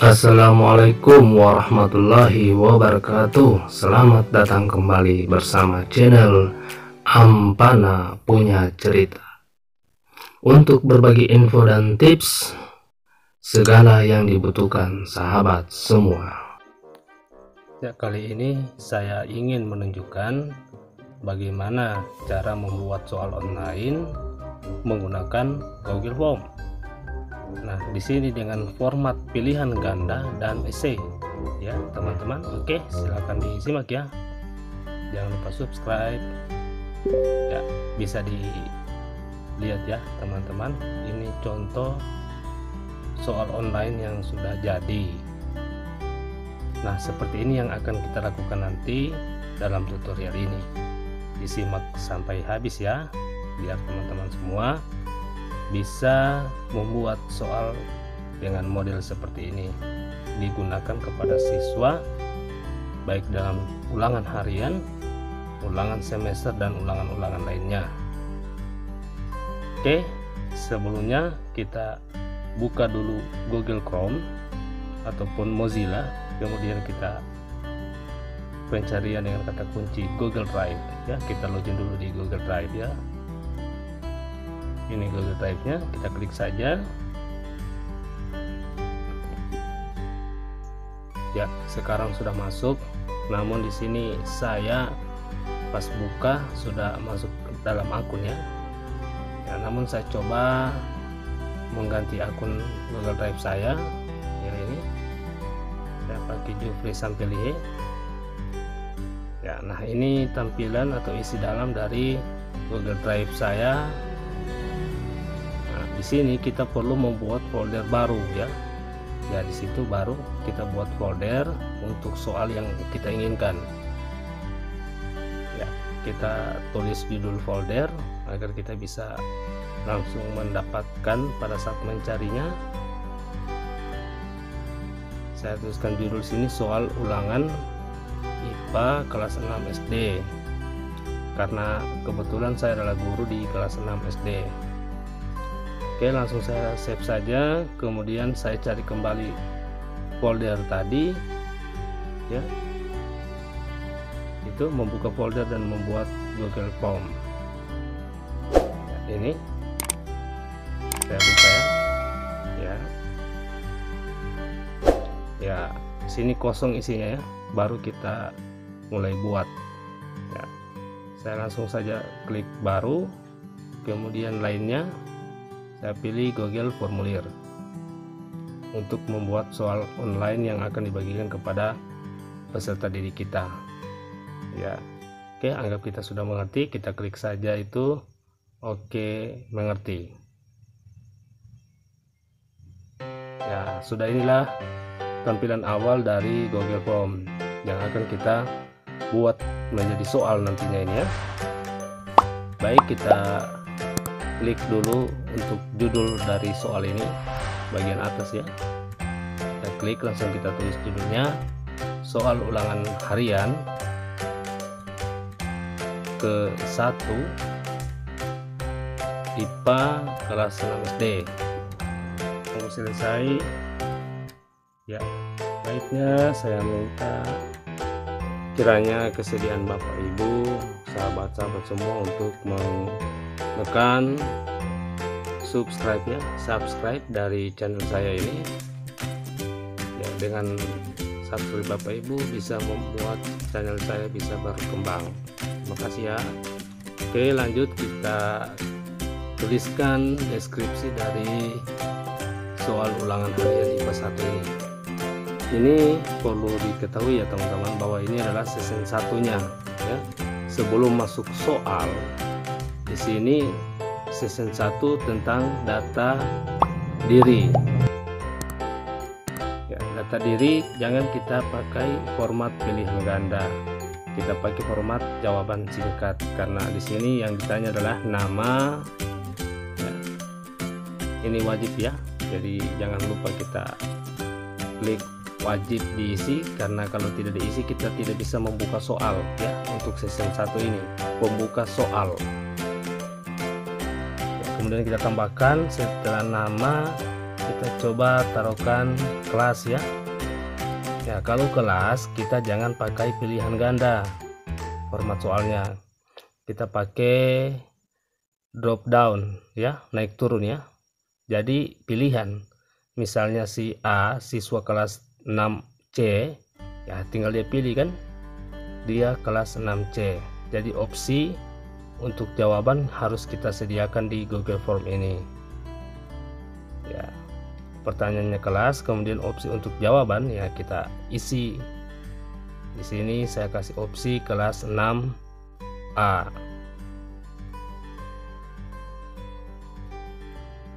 Assalamualaikum warahmatullahi wabarakatuh. Selamat datang kembali bersama channel Ampana Punya Cerita, untuk berbagi info dan tips segala yang dibutuhkan sahabat semua. Ya, kali ini saya ingin menunjukkan bagaimana cara membuat soal online menggunakan Google Form. Nah, di sini dengan format pilihan ganda dan esai, ya teman-teman. Oke, silakan disimak ya. Jangan lupa subscribe. Ya, bisa dilihat ya teman-teman. Ini contoh soal online yang sudah jadi. Nah, seperti ini yang akan kita lakukan nanti dalam tutorial ini. Disimak sampai habis ya, biar teman-teman semua bisa membuat soal dengan model seperti ini, digunakan kepada siswa baik dalam ulangan harian, ulangan semester, dan ulangan-ulangan lainnya. Oke, sebelumnya kita buka dulu Google Chrome ataupun Mozilla, kemudian kita pencarian dengan kata kunci Google Drive ya. Kita login dulu di Google Drive ya. Ini Google Drive-nya, kita klik saja. Ya, sekarang sudah masuk. Namun di sini saya pas buka sudah masuk ke dalam akunnya. Ya, namun saya coba mengganti akun Google Drive saya. Ya, ini saya pakai Jufri Sampelihe. Ya, nah ini tampilan atau isi dalam dari Google Drive saya. Di sini kita perlu membuat folder baru ya. Ya, di situ baru kita buat folder untuk soal yang kita inginkan. Ya, kita tulis judul folder agar kita bisa langsung mendapatkan pada saat mencarinya. Saya tuliskan judul sini soal ulangan IPA kelas 6 SD. Karena kebetulan saya adalah guru di kelas 6 SD. Oke, langsung saya save saja, kemudian saya cari kembali folder tadi ya. Itu membuka folder dan membuat Google Form. Ya, ini saya buka ya. Ya, sini kosong isinya ya, baru kita mulai buat ya. Saya langsung saja klik baru, kemudian lainnya saya pilih Google Formulir untuk membuat soal online yang akan dibagikan kepada peserta didik kita ya. Oke, anggap kita sudah mengerti, kita klik saja itu oke, mengerti ya. Sudah, inilah tampilan awal dari Google Form yang akan kita buat menjadi soal nantinya ini ya. Baik, kita klik dulu untuk judul dari soal ini bagian atas ya. Kita klik, langsung kita tulis judulnya soal ulangan harian ke-1 IPA kelas 6 SD. Tunggu selesai ya. Baiknya saya minta kiranya kesediaan Bapak Ibu, sahabat-sahabat semua untuk menekan subscribe ya, subscribe dari channel saya ini ya. Dengan subscribe Bapak Ibu bisa membuat channel saya bisa berkembang. Terima kasih ya. Oke, lanjut kita tuliskan deskripsi dari soal ulangan harian IPA 1 ini. Ini perlu diketahui ya teman-teman, bahwa ini adalah season satunya ya. Sebelum masuk soal, di sini season 1 tentang data diri ya. Data diri jangan kita pakai format pilihan ganda, kita pakai format jawaban singkat, karena di sini yang ditanya adalah nama ya. Ini wajib ya, jadi jangan lupa kita klik wajib diisi, karena kalau tidak diisi kita tidak bisa membuka soal ya. Untuk season 1 ini pembuka soal ya. Kemudian kita tambahkan setelah nama, kita coba taruhkan kelas ya. Ya, kalau kelas kita jangan pakai pilihan ganda format soalnya, kita pakai drop down ya, naik turun ya. Jadi pilihan, misalnya si A siswa kelas 6C ya, tinggal dia pilih kan, dia kelas 6C. Jadi opsi untuk jawaban harus kita sediakan di Google Form ini ya. Pertanyaannya kelas, kemudian opsi untuk jawaban ya kita isi. Di sini saya kasih opsi kelas 6A.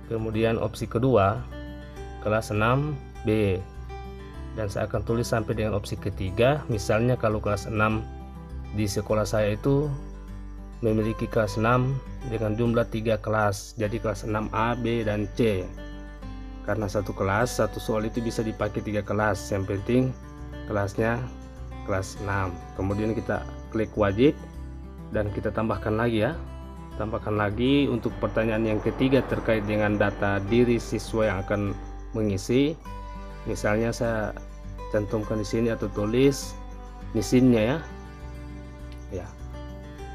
Kemudian opsi kedua kelas 6B, dan saya akan tulis sampai dengan opsi ketiga. Misalnya kalau kelas 6 di sekolah saya itu memiliki kelas 6 dengan jumlah 3 kelas, jadi kelas 6A, B, dan C. Karena satu kelas, satu soal itu bisa dipakai 3 kelas, yang penting kelasnya kelas 6. Kemudian kita klik wajib dan kita tambahkan lagi ya. Tambahkan lagi untuk pertanyaan yang ketiga terkait dengan data diri siswa yang akan mengisi. Misalnya saya cantumkan di sini atau tulis nisinnya ya. Ya.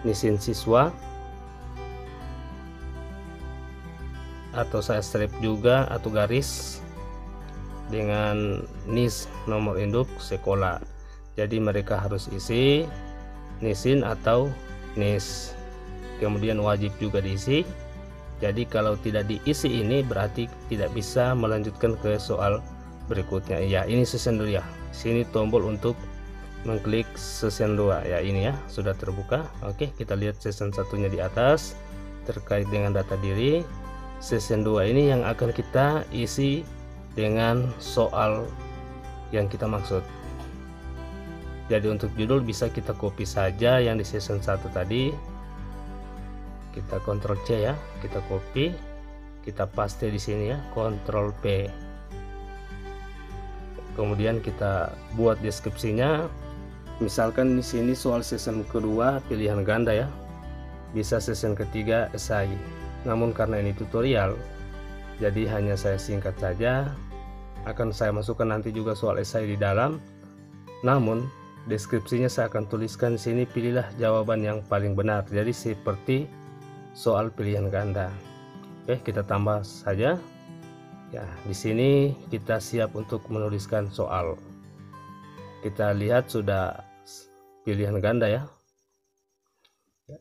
Nisin siswa, atau saya strip juga atau garis dengan NIS nomor induk sekolah. Jadi mereka harus isi nisin atau NIS. Kemudian wajib juga diisi. Jadi kalau tidak diisi ini berarti tidak bisa melanjutkan ke soal berikutnya ya. Ini session dulu ya, sini tombol untuk mengklik session 2 ya, ini ya sudah terbuka. Oke, kita lihat session satunya di atas terkait dengan data diri. Session 2 ini yang akan kita isi dengan soal yang kita maksud. Jadi untuk judul bisa kita copy saja yang di session 1 tadi, kita Ctrl C ya, kita copy, kita paste di sini ya, Ctrl P. Kemudian kita buat deskripsinya. Misalkan di sini soal session kedua pilihan ganda ya, bisa session ketiga esai. Namun karena ini tutorial, jadi hanya saya singkat saja. Akan saya masukkan nanti juga soal esai di dalam. Namun deskripsinya saya akan tuliskan di sini, pilihlah jawaban yang paling benar. Jadi seperti soal pilihan ganda. Oke, kita tambah saja. Ya, di sini kita siap untuk menuliskan soal. Kita lihat sudah pilihan ganda ya.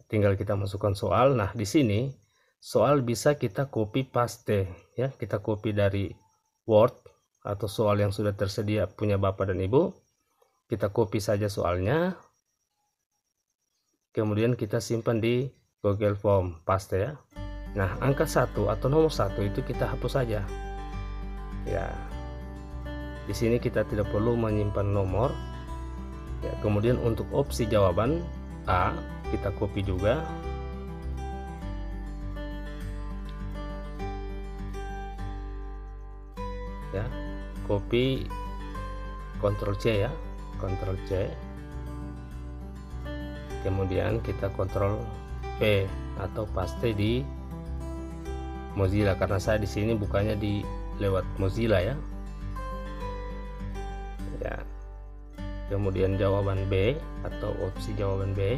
Tinggal kita masukkan soal. Nah, di sini soal bisa kita copy paste ya. Kita copy dari Word atau soal yang sudah tersedia punya Bapak dan Ibu. Kita copy saja soalnya. Kemudian kita simpan di Google Form, paste ya. Nah, angka 1 atau nomor 1 itu kita hapus saja. Ya. Di sini kita tidak perlu menyimpan nomor. Ya, kemudian untuk opsi jawaban A kita copy juga. Ya, copy Ctrl C ya, Ctrl C. Kemudian kita Ctrl P atau paste di Mozilla, karena saya di sini bukannya di lewat Mozilla ya. Ya. Kemudian jawaban B atau opsi jawaban B.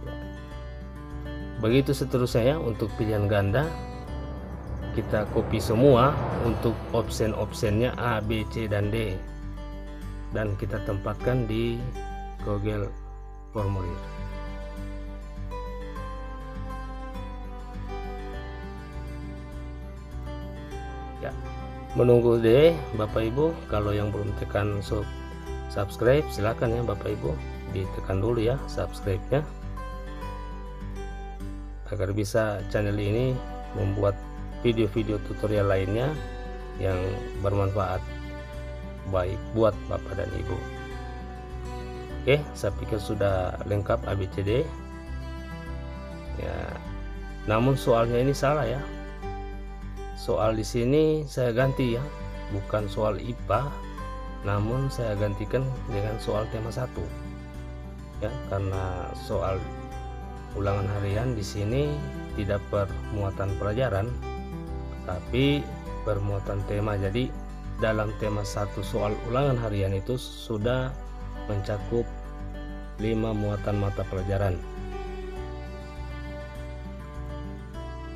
Ya. Begitu seterusnya ya untuk pilihan ganda. Kita copy semua untuk option-optionnya A, B, C, dan D, dan kita tempatkan di Google Formulir. Ya, menunggu deh Bapak Ibu. Kalau yang belum tekan subscribe, silakan ya Bapak Ibu, ditekan dulu ya subscribe-nya, agar bisa channel ini membuat video-video tutorial lainnya yang bermanfaat baik buat Bapak dan Ibu. Oke, saya pikir sudah lengkap ABCD ya. Namun soalnya ini salah ya. Soal di sini saya ganti ya, bukan soal IPA, namun saya gantikan dengan soal tema 1 ya, karena soal ulangan harian di sini tidak bermuatan pelajaran, tapi bermuatan tema. Jadi dalam tema satu soal ulangan harian itu sudah mencakup 5 muatan mata pelajaran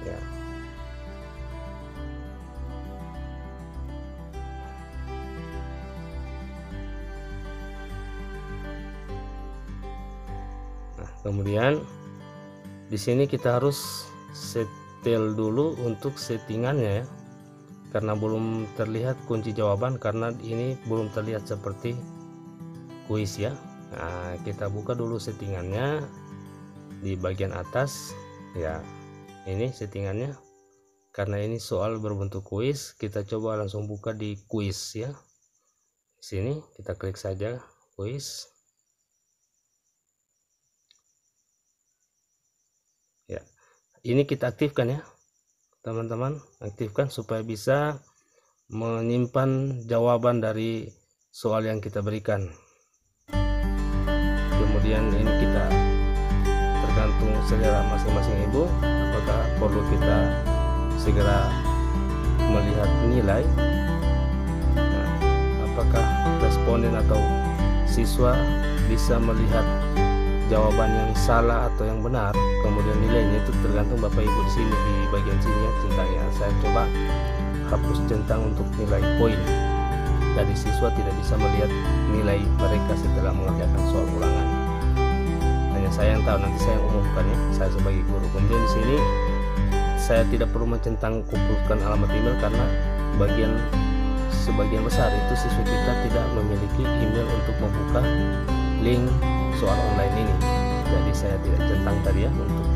ya. Nah, kemudian di sini kita harus setel dulu untuk settingannya ya, karena belum terlihat kunci jawaban, karena ini belum terlihat seperti kuis ya. Nah, kita buka dulu settingannya di bagian atas ya. Ini settingannya, karena ini soal berbentuk kuis, kita coba langsung buka di kuis ya. Di sini kita klik saja kuis ya. Ini kita aktifkan ya teman-teman, aktifkan supaya bisa menyimpan jawaban dari soal yang kita berikan. Kemudian ini kita tergantung selera masing-masing ibu, apakah perlu kita segera melihat nilai, nah, apakah responden atau siswa bisa melihat jawaban yang salah atau yang benar, kemudian nilainya itu tergantung Bapak Ibu di sini di bagian sini ya centangnya. Saya coba hapus centang untuk nilai poin, jadi siswa tidak bisa melihat nilai mereka setelah mengerjakan soal ulangan. Hanya saya yang tahu, nanti saya umumkan ya, saya sebagai guru. Kemudian di sini saya tidak perlu mencentang kumpulkan alamat email, karena sebagian besar itu siswa kita tidak memiliki email untuk membuka link soal online ini. Jadi saya tidak centang tadi ya untuk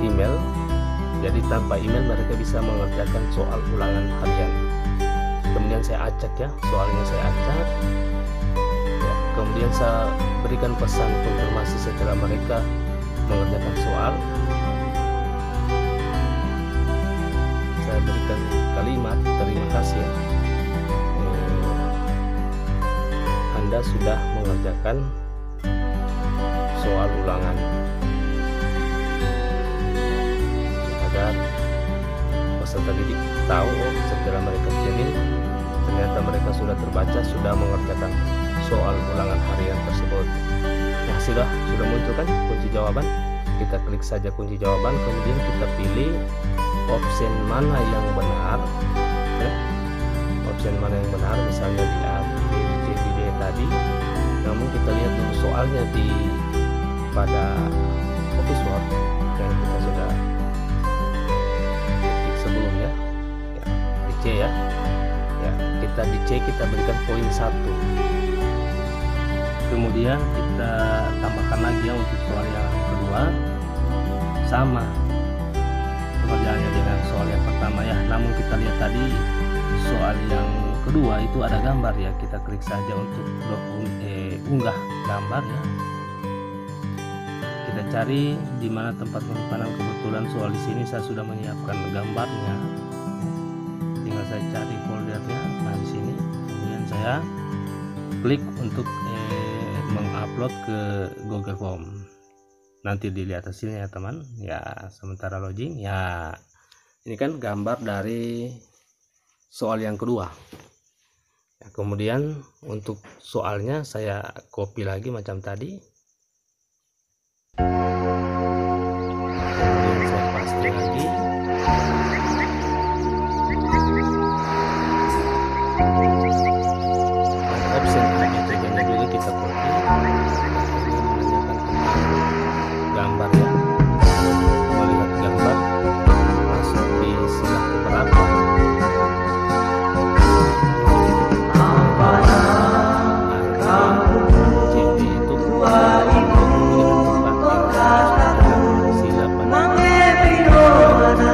email. Jadi tanpa email mereka bisa mengerjakan soal ulangan harian. Kemudian saya acak ya, soalnya saya acak ya. Kemudian saya berikan pesan konfirmasi setelah mereka mengerjakan soal. Saya berikan kalimat terima kasih ya, Anda sudah mengerjakan soal ulangan, agar peserta didik tahu setelah mereka kirim ternyata mereka sudah terbaca, sudah mengerjakan soal ulangan harian tersebut. Nah, sudah muncul kan kunci jawaban. Kita klik saja kunci jawaban, kemudian kita pilih option mana yang benar ya. Option mana yang benar, misalnya di A, B, C, D tadi. Namun kita lihat dulu soalnya pada Office Word yang kita sudah ketik sebelumnya ya, di C ya. Kita di C kita berikan poin 1. Kemudian kita tambahkan lagi ya untuk soal yang kedua, sama pengerjaannya dengan soal yang pertama ya. Namun kita lihat tadi soal yang kedua itu ada gambar ya, kita klik saja untuk unggah gambar ya. Kita cari di mana tempat penyimpanan, kebetulan soal di sini saya sudah menyiapkan gambarnya. Tinggal saya cari foldernya. Nah, di sini kemudian saya klik untuk mengupload ke Google Form. Nanti dilihat hasilnya ya teman ya. Sementara loading ya, ini kan gambar dari soal yang kedua ya. Kemudian untuk soalnya saya copy lagi macam tadi, kemudian saya paste lagi. Option metodenya juga kita copy, gambarnya, melihat gambar masuk di sila keberapa. CD itu sila pada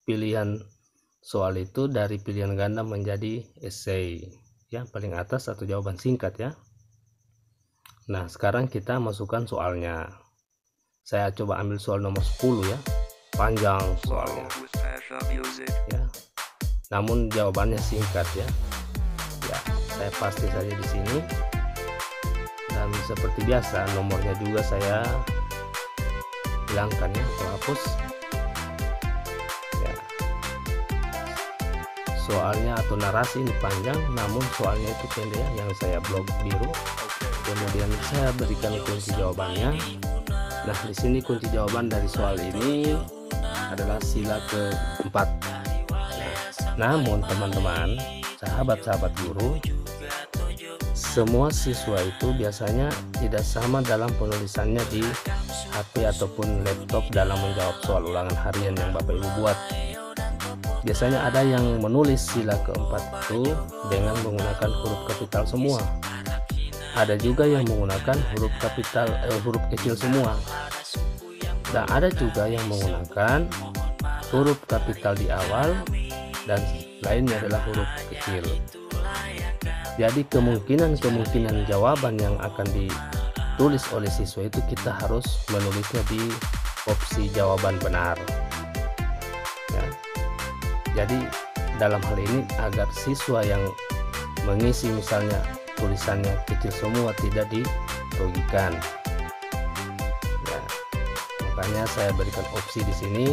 pilihan soal itu dari pilihan ganda menjadi esai ya, paling atas atau jawaban singkat ya. Nah sekarang kita masukkan soalnya. Saya coba ambil soal nomor 10 ya, panjang soalnya ya, namun jawabannya singkat ya. Ya saya pasti saja di sini, dan seperti biasa nomornya juga saya hilangkan ya atau hapus ya. Soalnya atau narasi ini panjang, namun soalnya itu pendek ya, yang saya blok biru. Kemudian saya berikan kunci jawabannya. Nah di sini kunci jawaban dari soal ini adalah sila keempat. Namun teman-teman, sahabat-sahabat guru, semua siswa itu biasanya tidak sama dalam penulisannya di HP ataupun laptop dalam menjawab soal ulangan harian yang Bapak Ibu buat. Biasanya ada yang menulis sila keempat itu dengan menggunakan huruf kapital semua. Ada juga yang menggunakan huruf kecil semua. Dan ada juga yang menggunakan huruf kapital di awal dan lainnya adalah huruf kecil. Jadi kemungkinan jawaban yang akan ditulis oleh siswa itu kita harus menulisnya di opsi jawaban benar ya. Jadi dalam hal ini agar siswa yang mengisi misalnya tulisannya kecil semua tidak dirugikan ya. Makanya saya berikan opsi di sini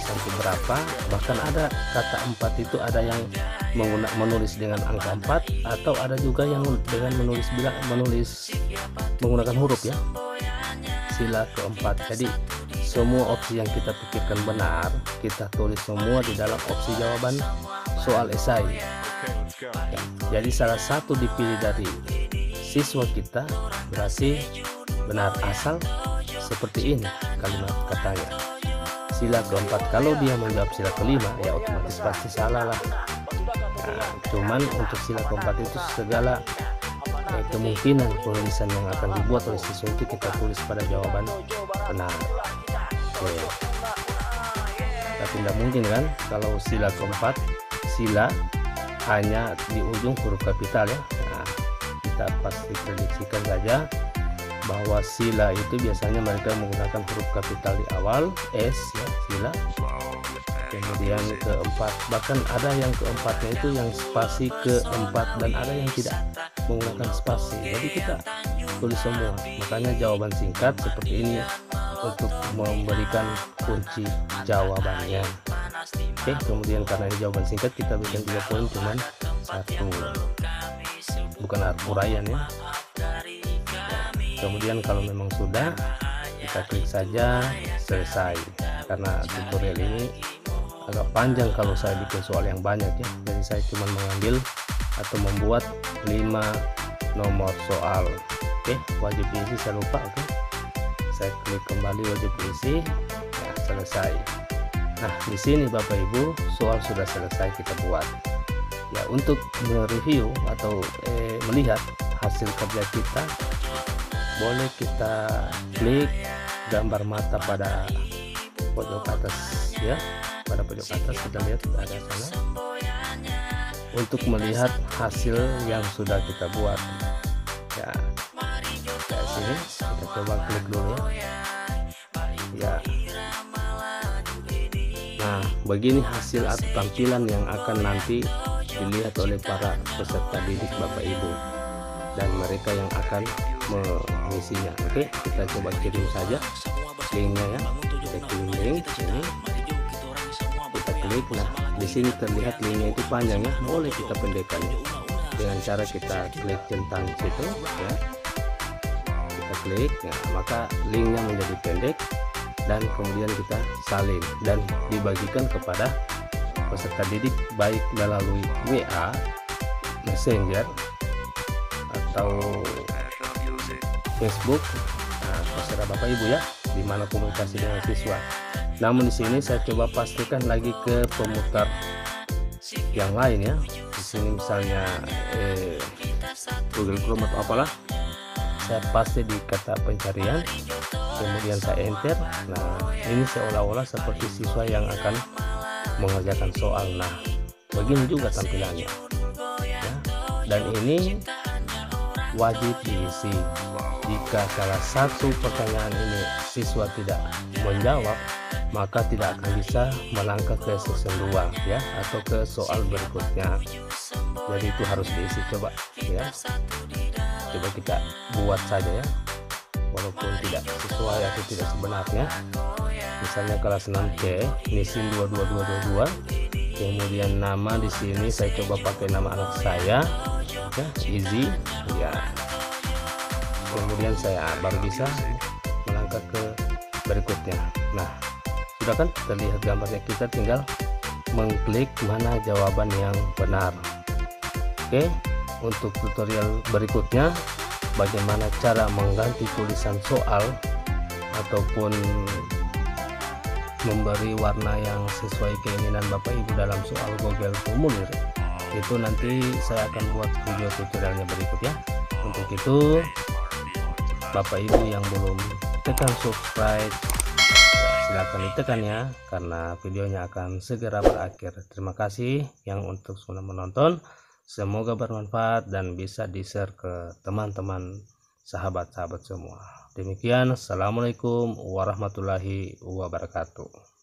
sampai berapa, bahkan ada kata 4 itu ada yang menulis dengan angka 4, atau ada juga yang dengan menulis menggunakan huruf ya, sila keempat. Jadi semua opsi yang kita pikirkan benar kita tulis semua di dalam opsi jawaban soal esai ya. Jadi salah satu dipilih dari siswa kita berarti benar, asal seperti ini kalimat katanya sila keempat. Kalau dia menjawab sila kelima ya otomatis pasti salah lah. Nah, cuman untuk sila keempat itu segala kemungkinan penulisan yang akan dibuat oleh siswa itu kita tulis pada jawaban benar. Oke. Tapi tidak mungkin kan kalau sila keempat, sila hanya di ujung huruf kapital ya. Nah, kita pasti prediksikan saja bahwa sila itu biasanya mereka menggunakan huruf kapital di awal, S ya, sila. Kemudian keempat, bahkan ada yang keempatnya itu yang spasi keempat, dan ada yang tidak menggunakan spasi. Jadi kita tulis semua. Makanya jawaban singkat seperti ini untuk memberikan kunci jawabannya. Oke, kemudian karena ini jawaban singkat kita berikan 3 poin, cuman 1, bukan uraian ya. Kemudian kalau memang sudah, kita klik saja selesai, karena tutorial ini agak panjang kalau saya bikin soal yang banyak ya. Jadi saya cuma mengambil atau membuat 5 nomor soal. Oke, wajib diisi saya lupa. Oke, saya klik kembali wajib diisi ya, selesai. Nah di sini Bapak Ibu soal sudah selesai kita buat ya. Untuk mereview atau melihat hasil kerja kita, boleh kita klik gambar mata pada pojok atas ya, pada pojok atas kita lihat ada sana untuk melihat hasil yang sudah kita buat ya. Kayak sini kita coba klik dulu ya. Nah begini hasil atau tampilan yang akan nanti dilihat oleh para peserta didik Bapak Ibu dan mereka yang akan mengisinya. Oke, kita coba kirim saja linknya ya. Kita kirim link ini, kita klik. Nah di sini terlihat linknya itu panjang ya, boleh kita pendekkan dengan cara kita klik centang situ ya. Kita klik, nah maka linknya menjadi pendek dan kemudian kita salin dan dibagikan kepada peserta didik baik melalui WA, Messenger atau Facebook. Nah, terserah Bapak Ibu ya, di mana komunikasi dengan siswa. Namun di sini saya coba pastikan lagi ke pemutar yang lain ya. Di sini misalnya Google Chrome atau apalah, saya pasti di kata pencarian, kemudian saya enter. Nah ini seolah-olah seperti siswa yang akan mengerjakan soal. Nah, begini juga tampilannya ya. Dan ini wajib diisi. Jika salah satu pertanyaan ini siswa tidak menjawab, maka tidak akan bisa melangkah ke season 2 ya, atau ke soal berikutnya. Jadi itu harus diisi. Coba ya, coba kita buat saja ya, walaupun tidak sesuai atau tidak sebenarnya. Misalnya kelas 6C, nisin 22222, kemudian nama di sini saya coba pakai nama anak saya ya, Easy ya. Kemudian saya baru bisa melangkah ke berikutnya. Nah, sudah kan terlihat gambarnya, kita tinggal mengklik mana jawaban yang benar. Oke, untuk tutorial berikutnya bagaimana cara mengganti tulisan soal ataupun memberi warna yang sesuai keinginan Bapak Ibu dalam soal Google Formulir, itu nanti saya akan buat video tutorialnya berikut ya. Untuk itu Bapak Ibu yang belum tekan subscribe, silahkan ditekan ya, karena videonya akan segera berakhir. Terima kasih yang untuk sudah menonton, semoga bermanfaat dan bisa di-share ke teman-teman sahabat-sahabat semua. Demikian, assalamualaikum warahmatullahi wabarakatuh.